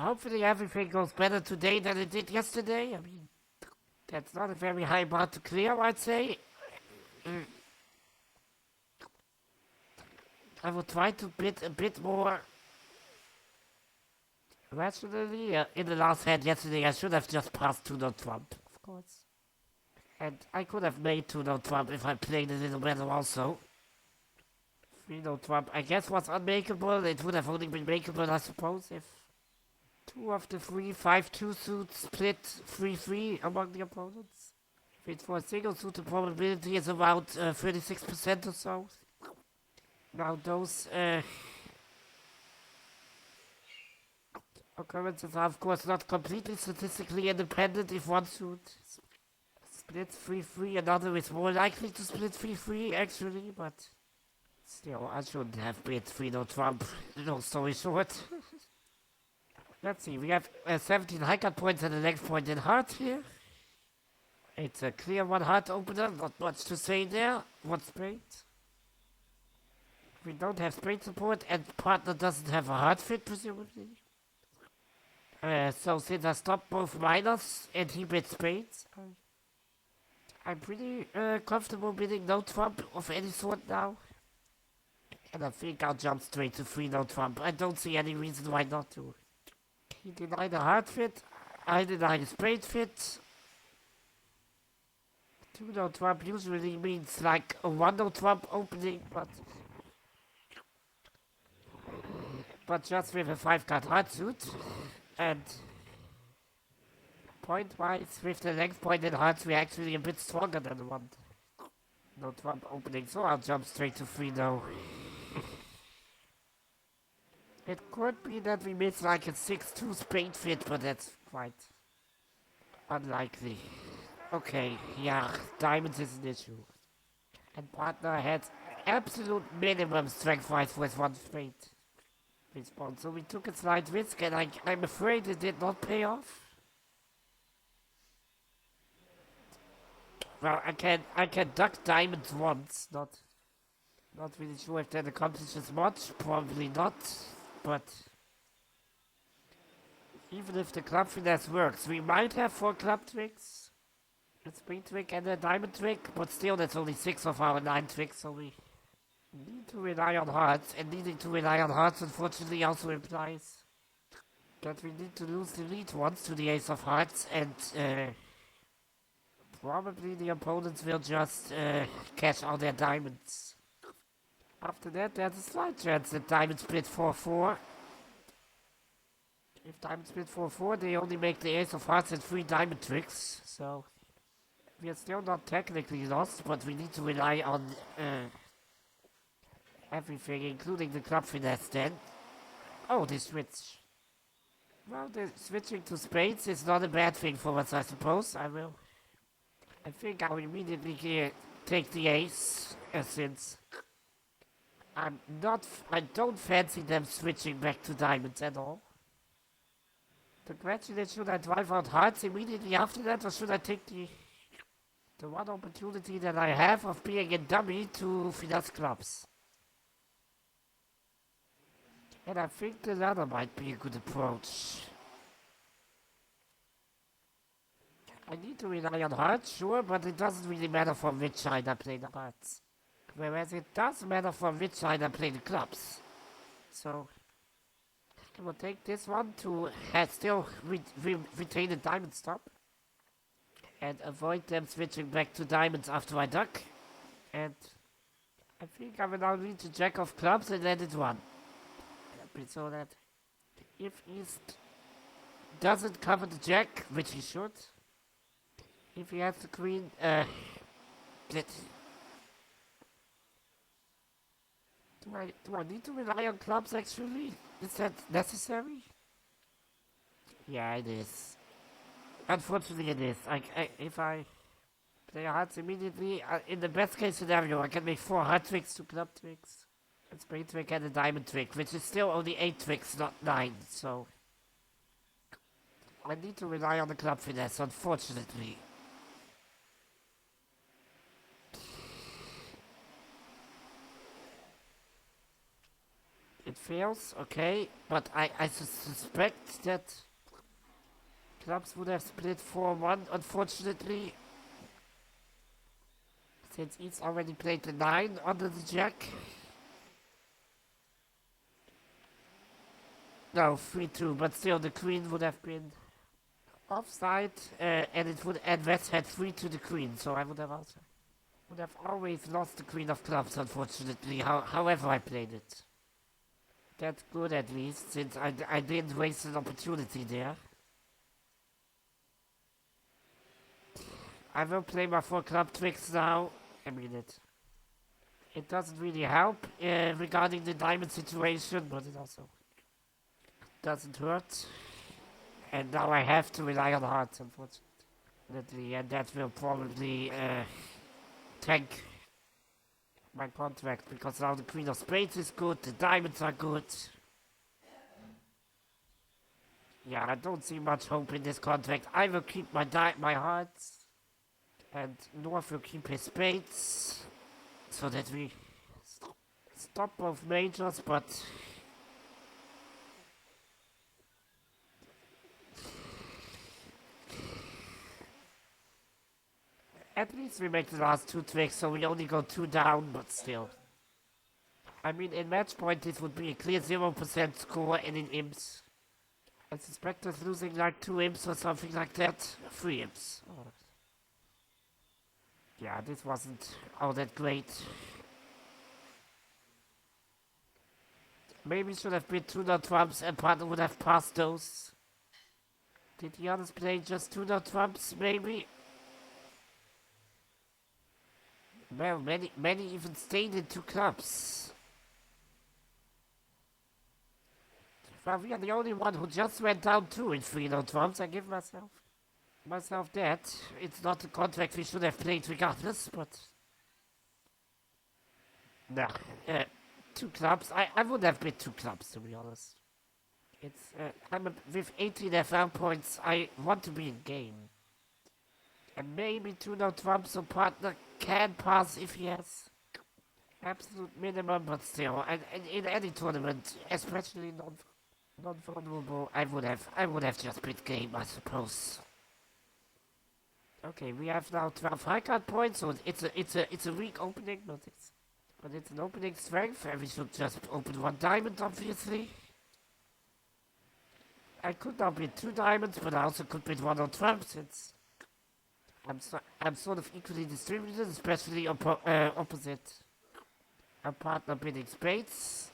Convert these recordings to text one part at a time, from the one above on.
Hopefully everything goes better today than it did yesterday. I mean, that's not a very high bar to clear, I'd say. Mm, I will try to bid a bit more rationally. In the last hand yesterday, I should have just passed 2-0 Trump, of course. And I could have made 2-0 Trump if I played a little better also. 3-0 Trump, I guess, was unmakeable. It would have only been makeable, I suppose, if two of the three 5-2 suits split 3-3 among the opponents. If it's for a single suit, the probability is about 36% or so. Now, those occurrences are, of course, not completely statistically independent. If one suit splits 3-3, another is more likely to split 3-3, actually, but still, I shouldn't have bid 3-0 Trump. No story short. Let's see, we have 17 high cut points and a length point in heart here. It's a clear one heart opener, not much to say there. One spade. We don't have spade support and partner doesn't have a heart fit, presumably. So since I stopped both minors and he bid spades, I'm pretty comfortable bidding no trump of any sort now. And I think I'll jump straight to 3-0 trump. I don't see any reason why not to. He denied a hard fit. I denied a spade fit. 2-0 trump usually means like a 1-0 trump opening, but just with a 5-card hard suit. And point-wise, with the length point in hearts, we're actually a bit stronger than the 1-0 trump opening, so I'll jump straight to 3-0. It could be that we miss like a 6-2 spade fit, but that's quite unlikely. Okay, yeah, diamonds is an issue. And partner had absolute minimum strength-wise with one spade response. So we took a slight risk, and I'm afraid it did not pay off. Well, I can duck diamonds once, not really sure if that accomplishes much, probably not, but even if the club finesse works, we might have 4 club tricks, a spade trick and a diamond trick, but still that's only 6 of our 9 tricks, so we need to rely on hearts, and needing to rely on hearts unfortunately also implies that we need to lose the lead once to the ace of hearts, and probably the opponents will just cash out their diamonds. After that, there's a slight chance that diamond split 4-4. If diamond split 4-4, they only make the ace of hearts and 3 diamond tricks, so we are still not technically lost, but we need to rely on everything, including the club finesse then. Oh, they switch. Well, switching to spades is not a bad thing for us, I suppose. I think I'll immediately take the ace, since I don't fancy them switching back to diamonds at all. The question is, should I drive out hearts immediately after that, or should I take the one opportunity that I have of being a dummy to finesse clubs? And I think the latter might be a good approach. I need to rely on hearts, sure, but it doesn't really matter from which side I play the hearts. Whereas it does matter from which side I play the clubs. So I will take this one to still retain the diamond stop. And avoid them switching back to diamonds after I duck. And I think I will now need to jack off clubs and let it run. So that if East doesn't cover the jack, which he should, if he has the queen, do I need to rely on clubs actually? Is that necessary? Yeah, it is. Unfortunately it is. If I play hearts immediately, in the best case scenario, I can make 4 heart tricks, 2 club tricks, a spade trick and a diamond trick, which is still only 8 tricks, not 9, so I need to rely on the club finesse, unfortunately. It fails, okay, but I suspect that clubs would have split 4-1, unfortunately, since he's already played the 9 under the jack. No, 3-2, but still the queen would have been offside, and it would, and West had 3 to the queen, so I would have always lost the queen of clubs, unfortunately, however I played it. That's good at least, since I didn't waste an opportunity there. I will play my 4 club tricks now. I mean it doesn't really help regarding the diamond situation, but it also doesn't hurt. And now I have to rely on hearts, unfortunately, and that will probably tank my contract, because now the queen of spades is good, the diamonds are good. Yeah, I don't see much hope in this contract. I will keep my hearts, and North will keep his spades, so that we stop both majors, but at least we make the last 2 tricks, so we only go 2 down, but still. I mean, in match point, this would be a clear 0% score, and in imps, I suspect us losing like 2 imps or something like that. 3 imps. Oh. Yeah, this wasn't all that great. Maybe should have been 2-0 trumps and partner would have passed those. Did the others play just 2-0 trumps, maybe? Well, many even stayed in 2 clubs. Well, we are the only one who just went down 2 in 3-0 trumps. I give myself that. It's not a contract we should have played regardless, but nah. 2 clubs. I would have been 2 clubs, to be honest. It's with 18 FL points, I want to be in game. And maybe 2-0 trumps, so partner can pass if he has absolute minimum, but still, and in any tournament, especially non-vulnerable, I would have just been game, I suppose. Okay, we have now 12 high card points, so it's a weak opening, but it's an opening strength, and we should just open 1 diamond, obviously. I could now bid 2 diamonds, but I also could bid 1 on trumps. I'm sort of equally distributed, especially opposite our partner bidding spades.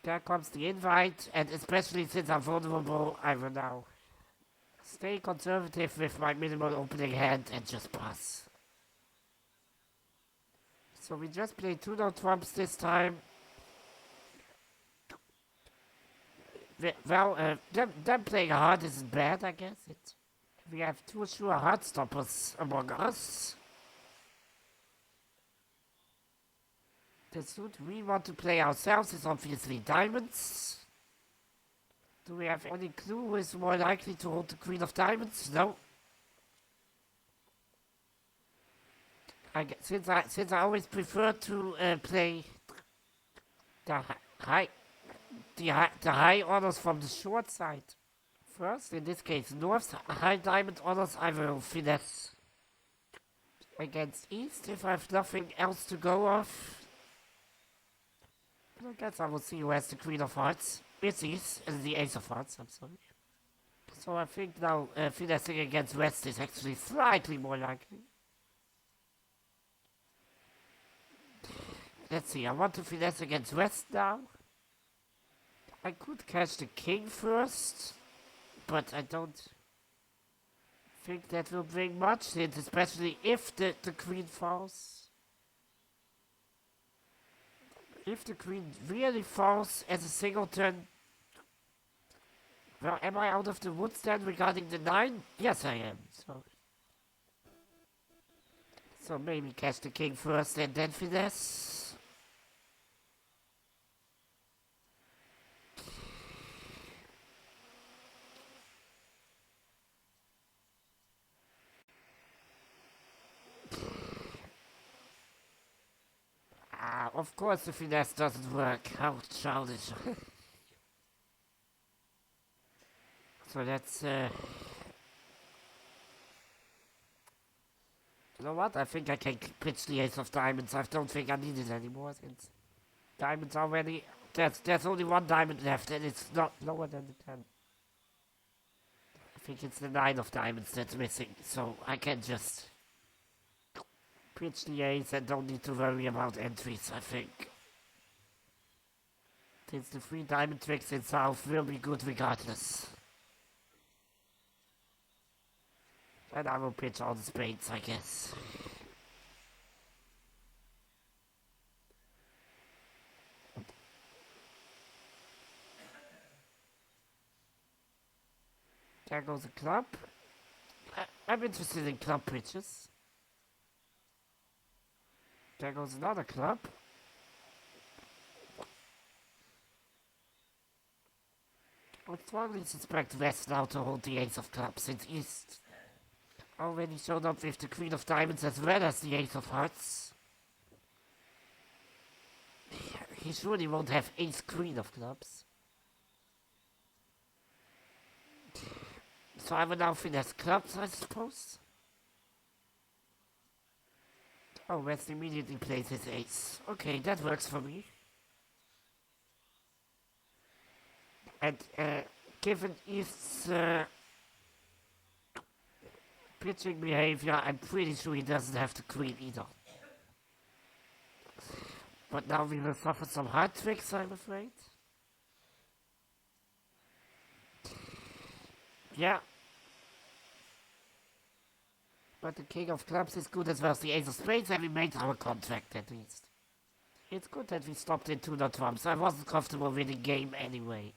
There comes the invite, and especially since I'm vulnerable, I will now stay conservative with my minimal opening hand and just pass. So we just played 2-0 trumps this time. Well, them playing hard isn't bad, I guess. We have 2 sure hard stoppers among us. The suit we want to play ourselves is obviously diamonds. Do we have any clue who is more likely to hold the queen of diamonds? No. Since I always prefer to play the high orders from the short side first, in this case North's high diamond orders, I will finesse against East if I have nothing else to go off. I guess I will see who has the queen of hearts. It's East, the ace of hearts, I'm sorry. So I think now finessing against West is actually slightly more likely. Let's see, I want to finesse against West now. I could catch the king first, but I don't think that will bring much hint, especially if the queen falls. If the queen really falls as a singleton, well, am I out of the woods then regarding the 9? Yes, I am. So maybe catch the king first and then finesse. Of course the finesse doesn't work. How childish. So that's, you know what? I think I can pitch the ace of diamonds. I don't think I need it anymore. Since diamonds already... There's only one diamond left and it's not lower than the 10. I think it's the 9 of diamonds that's missing. So I can just pitch the ace and don't need to worry about entries, I think. Since the 3 diamond tricks in south will be good regardless. And I will pitch all the spades, I guess. There goes a club. I'm interested in club pitches. There goes another club. I strongly suspect West now to hold the ace of clubs since East already showed up with the queen of diamonds as well as the ace of hearts. He surely won't have ace queen of clubs. So I will now finesse clubs, I suppose. Oh, West immediately plays his ace. Okay, that works for me. And given East's pitching behavior, I'm pretty sure he doesn't have the queen either. But now we will suffer some hard tricks, I'm afraid. Yeah. But the king of clubs is good as well as the ace of spades, and we made our contract at least. It's good that we stopped in 2 not trumps. I wasn't comfortable winning game anyway.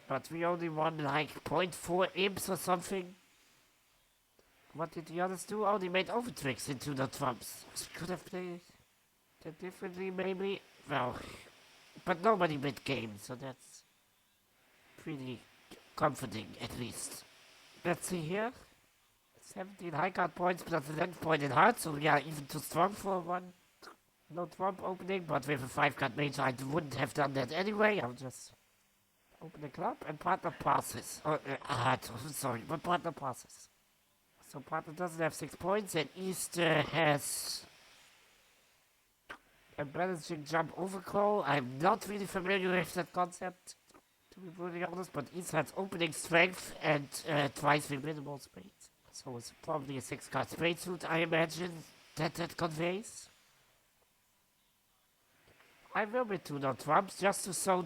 But we only won like 0.4 imps or something. What did the others do? Oh, they made over tricks in 2 not trumps. Could have played that differently maybe. Well, but nobody made game, so that's pretty comforting at least. Let's see here. 17 high card points plus a length point in hearts, so we are even too strong for one no trump opening, but with a 5 card major I wouldn't have done that anyway. I'll just open the club and partner passes. Oh, heart, sorry, but partner passes. So partner doesn't have 6 points and East has a balancing jump overcall. I'm not really familiar with that concept, to be brutally honest, but East has opening strength and twice the minimal spades. So it's probably a 6 card spade suit, I imagine, that conveys. I will be 2 not trumps just to show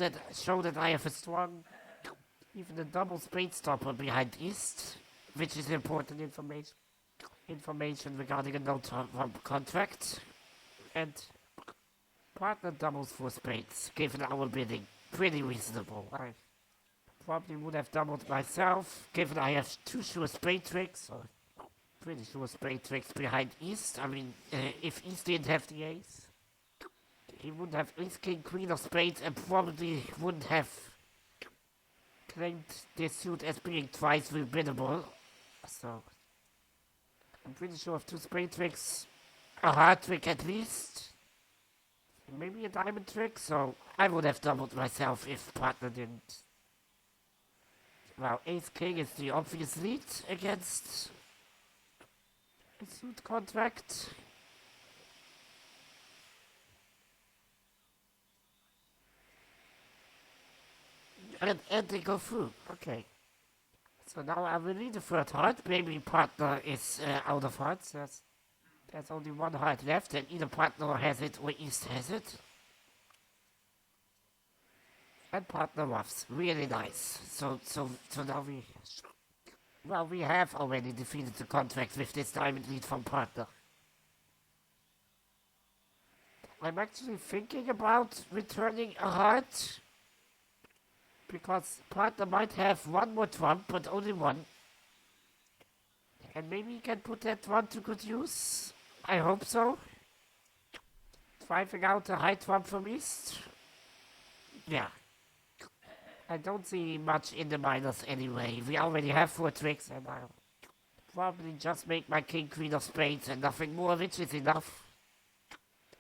that I have a strong, even a double spade stopper behind East, which is important information regarding a no trump contract. And partner doubles for spades, given our bidding. Pretty reasonable. I probably would have doubled myself, given I have 2 sure spade tricks, or pretty sure spade tricks behind East. I mean, if East didn't have the ace, he wouldn't have ace, king, queen of spades, and probably wouldn't have claimed this suit as being twice rebiddable. So, I'm pretty sure of 2 spade tricks, a hard trick at least, maybe a diamond trick, so I would have doubled myself if partner didn't. Well, ace, king is the obvious lead against a suit contract. And they go through. Okay. So now I will need a 3rd heart. Maybe partner is out of hearts. There's only 1 heart left, and either partner has it or East has it. And partner ruffs. Really nice. So now we have already defeated the contract with this diamond lead from partner. I'm actually thinking about returning a heart, because partner might have 1 more trump, but only 1. And maybe he can put that 1 to good use. I hope so. Driving out a high trump from East. Yeah. I don't see much in the minors anyway. We already have 4 tricks, and I'll probably just make my king, queen of spades and nothing more, which is enough.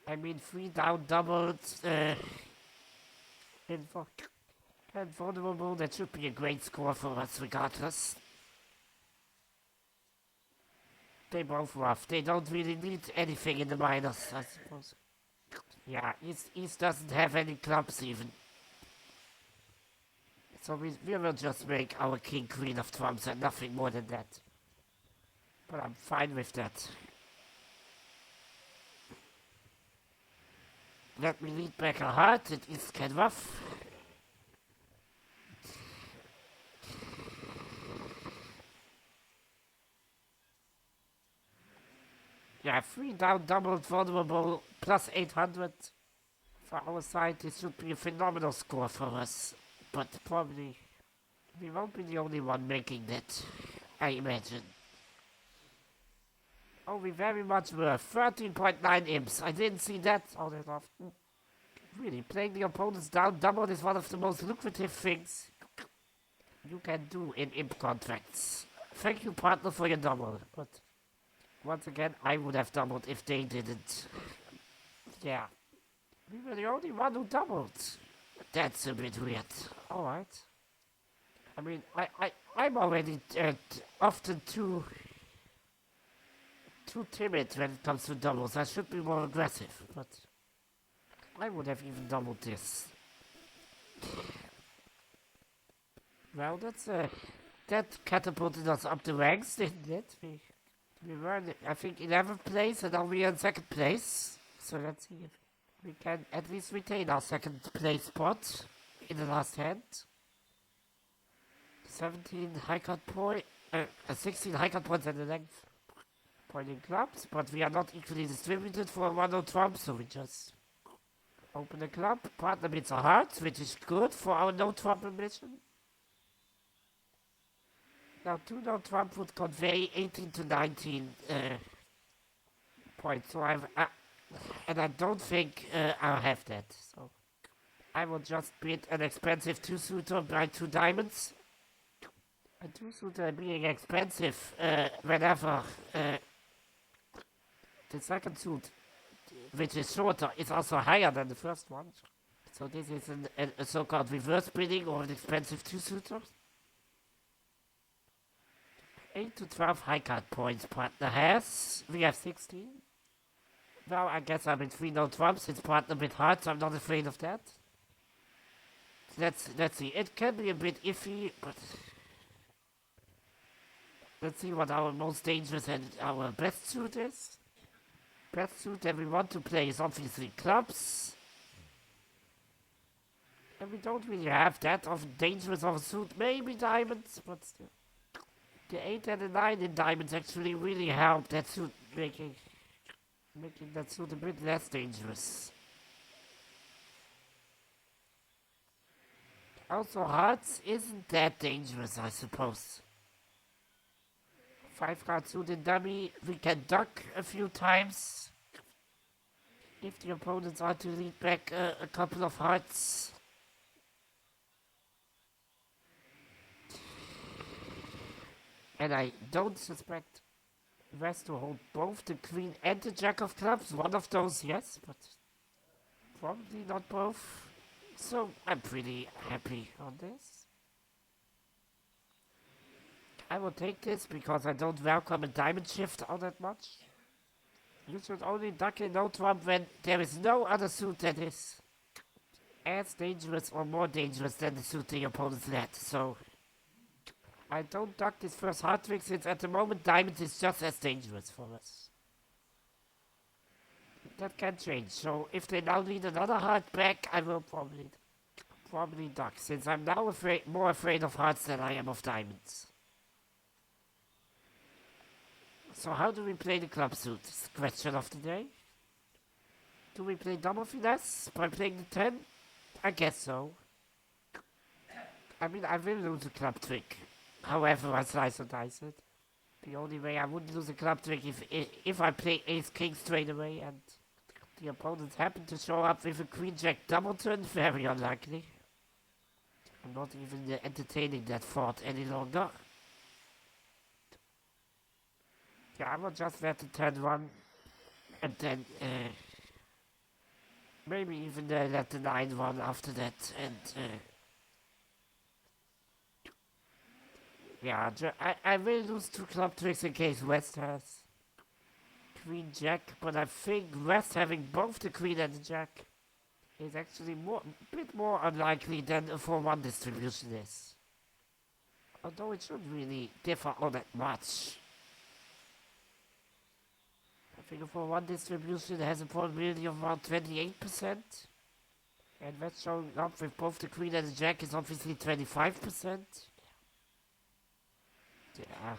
I mean, 3 down doubled, inv- and vulnerable, that should be a great score for us regardless. They both rough. They don't really need anything in the minors, I suppose. Yeah, East doesn't have any clubs even. So we will just make our king queen of trumps and nothing more than that. But I'm fine with that. Let me lead back a heart, it is kind of rough. Yeah, 3 down doubled vulnerable plus 800 for our side. This should be a phenomenal score for us. But probably we won't be the only one making that, I imagine. Oh, we very much were. 13.9 imps. I didn't see that all that often. Really, playing the opponents down double is one of the most lucrative things you can do in imp contracts. Thank you, partner, for your double. But once again, I would have doubled if they didn't. Yeah. We were the only one who doubled. That's a bit weird. Alright. I mean, I'm already often too timid when it comes to doubles. I should be more aggressive, but I would have even doubled this. Well, that catapulted us up the ranks, didn't it? We were in, I think, 11th place, and now we are in 2nd place. So let's see if we can at least retain our 2nd place spot in the last hand. 17 high cut point, 16 high cut points and the length pointing clubs, but we are not equally distributed for 1 trump, so we just open the club. Partner bids a heart, which is good for our no trump mission. Now 2 no trump would convey 18 to 19 points, so and I don't think I'll have that, so I will just bid an expensive 2-suiter by 2 diamonds. A 2-suiter being expensive whenever the 2nd suit, which is shorter, is also higher than the first one. So this is a so-called reverse bidding or an expensive 2-suiter. 8 to 12 high card points partner has. We have 16. Well, I guess I'm in 3 no trumps. It's partner bid hard, so I'm not afraid of that. Let's see. It can be a bit iffy, but let's see what our most dangerous and our best suit is. Best suit that we want to play is obviously clubs. And we don't really have that of dangerous of a suit. Maybe diamonds, but still. The 8 and the 9 in diamonds actually really help that suit, making that suit a bit less dangerous. Also, hearts isn't that dangerous, I suppose. 5 card suit in dummy, we can duck a few times. If the opponents are to lead back a couple of hearts. And I don't suspect West to hold both the queen and the jack of clubs. One of those, yes, but probably not both. So I'm pretty happy on this. I will take this because I don't welcome a diamond shift all that much. You should only duck in no trump when there is no other suit that is as dangerous or more dangerous than the suit the opponents led. So I don't duck this first hard trick since at the moment diamond is just as dangerous for us. That can change, so if they now need another heart back, I will probably duck, since I'm now more afraid of hearts than I am of diamonds. So how do we play the club suit? It's the question of the day. Do we play double finesse by playing the 10? I guess so. I mean, I will lose a club trick. However, I slice or dice it. The only way I wouldn't lose a club trick if I play ace king straight away and the opponents happen to show up with a queen jack double turn. Very unlikely. I'm not even entertaining that thought any longer. Yeah, I will just let the turn run and then maybe even let the 9 run after that. And yeah, I will lose 2 club tricks in case West has Queen Jack, but I think West having both the Queen and the Jack is actually a bit more unlikely than a 4-1 distribution is. Although it shouldn't really differ all that much. I think a 4-1 distribution has a probability of around 28%. And that's showing up with both the Queen and the Jack is obviously 25%. Yeah,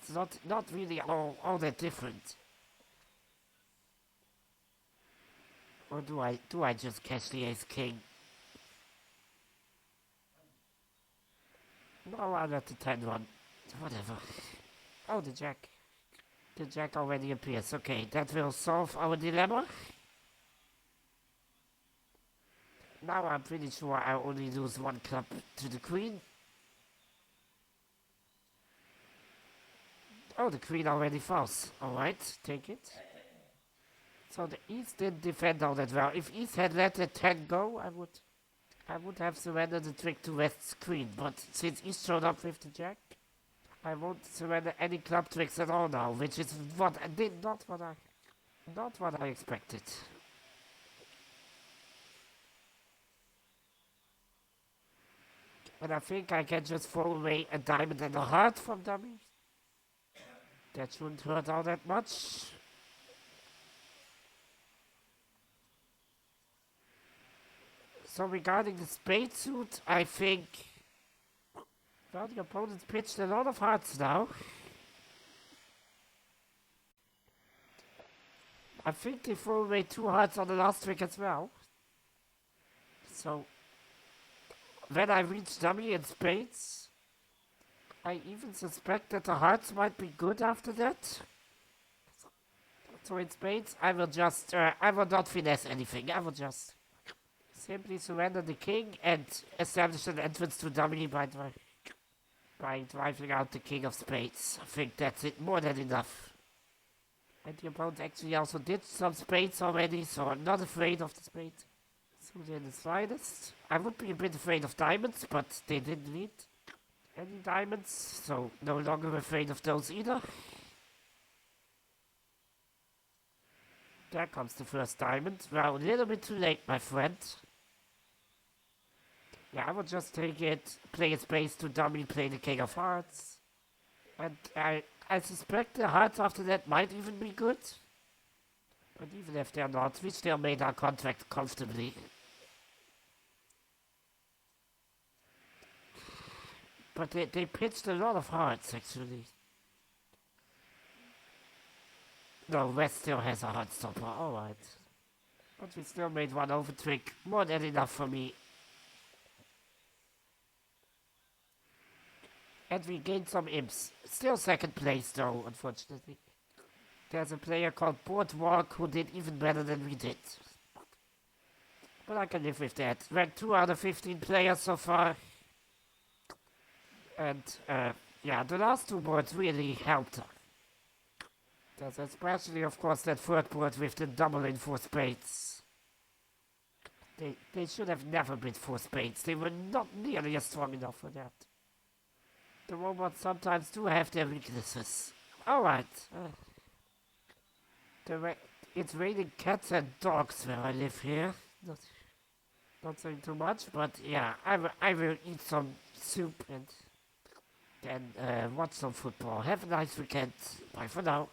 it's not really all that different. Or do I just catch the Ace King? No, I'll let the 10 run. Whatever. Oh, the Jack. The Jack already appears. Okay, that will solve our dilemma. Now I'm pretty sure I only lose 1 club to the Queen. Oh, the Queen already falls. Alright, take it. So the East didn't defend all that well. If East had let the 10 go, I would have surrendered the trick to West's Queen. But since East showed up with the Jack, I won't surrender any club tricks at all now, which is not what I expected. And I think I can just throw away a diamond and a heart from dummy. That shouldn't hurt all that much. So regarding the spade suit, I think well, the opponent pitched a lot of hearts now. I think they threw away 2 hearts on the last trick as well. So when I reach dummy and spades, I even suspect that the hearts might be good after that. So in spades, I will not finesse anything. I will just simply surrender the king and establish an entrance to dummy by driving out the king of spades. I think that's it, more than enough. And the opponent actually also did some spades already, so I'm not afraid of the spade. So they're the slightest. I would be a bit afraid of diamonds, but they didn't need any diamonds, so no longer afraid of those either. There comes the first diamond. Well, a little bit too late, my friend. Yeah, I will just take it, play a space to dummy, play the king of hearts. And I suspect the hearts after that might even be good. But even if they're not, we still made our contract comfortably. But they pitched a lot of hearts, actually. No, West still has a heart stopper, alright. But we still made 1 over trick, more than enough for me. And we gained some imps. Still 2nd place though, unfortunately. There's a player called Boardwalk who did even better than we did. But I can live with that. Ranked 2 out of 15 players so far. And yeah, the last 2 boards really helped. There's especially, of course, that 3rd board with the double in 4 spades. They should have never been 4 spades. They were not nearly as strong enough for that. The robots sometimes do have their weaknesses. Alright. It's raining cats and dogs where I live here. Not saying too much, but yeah, I will eat some soup and then watch some football. Have a nice weekend. Bye for now.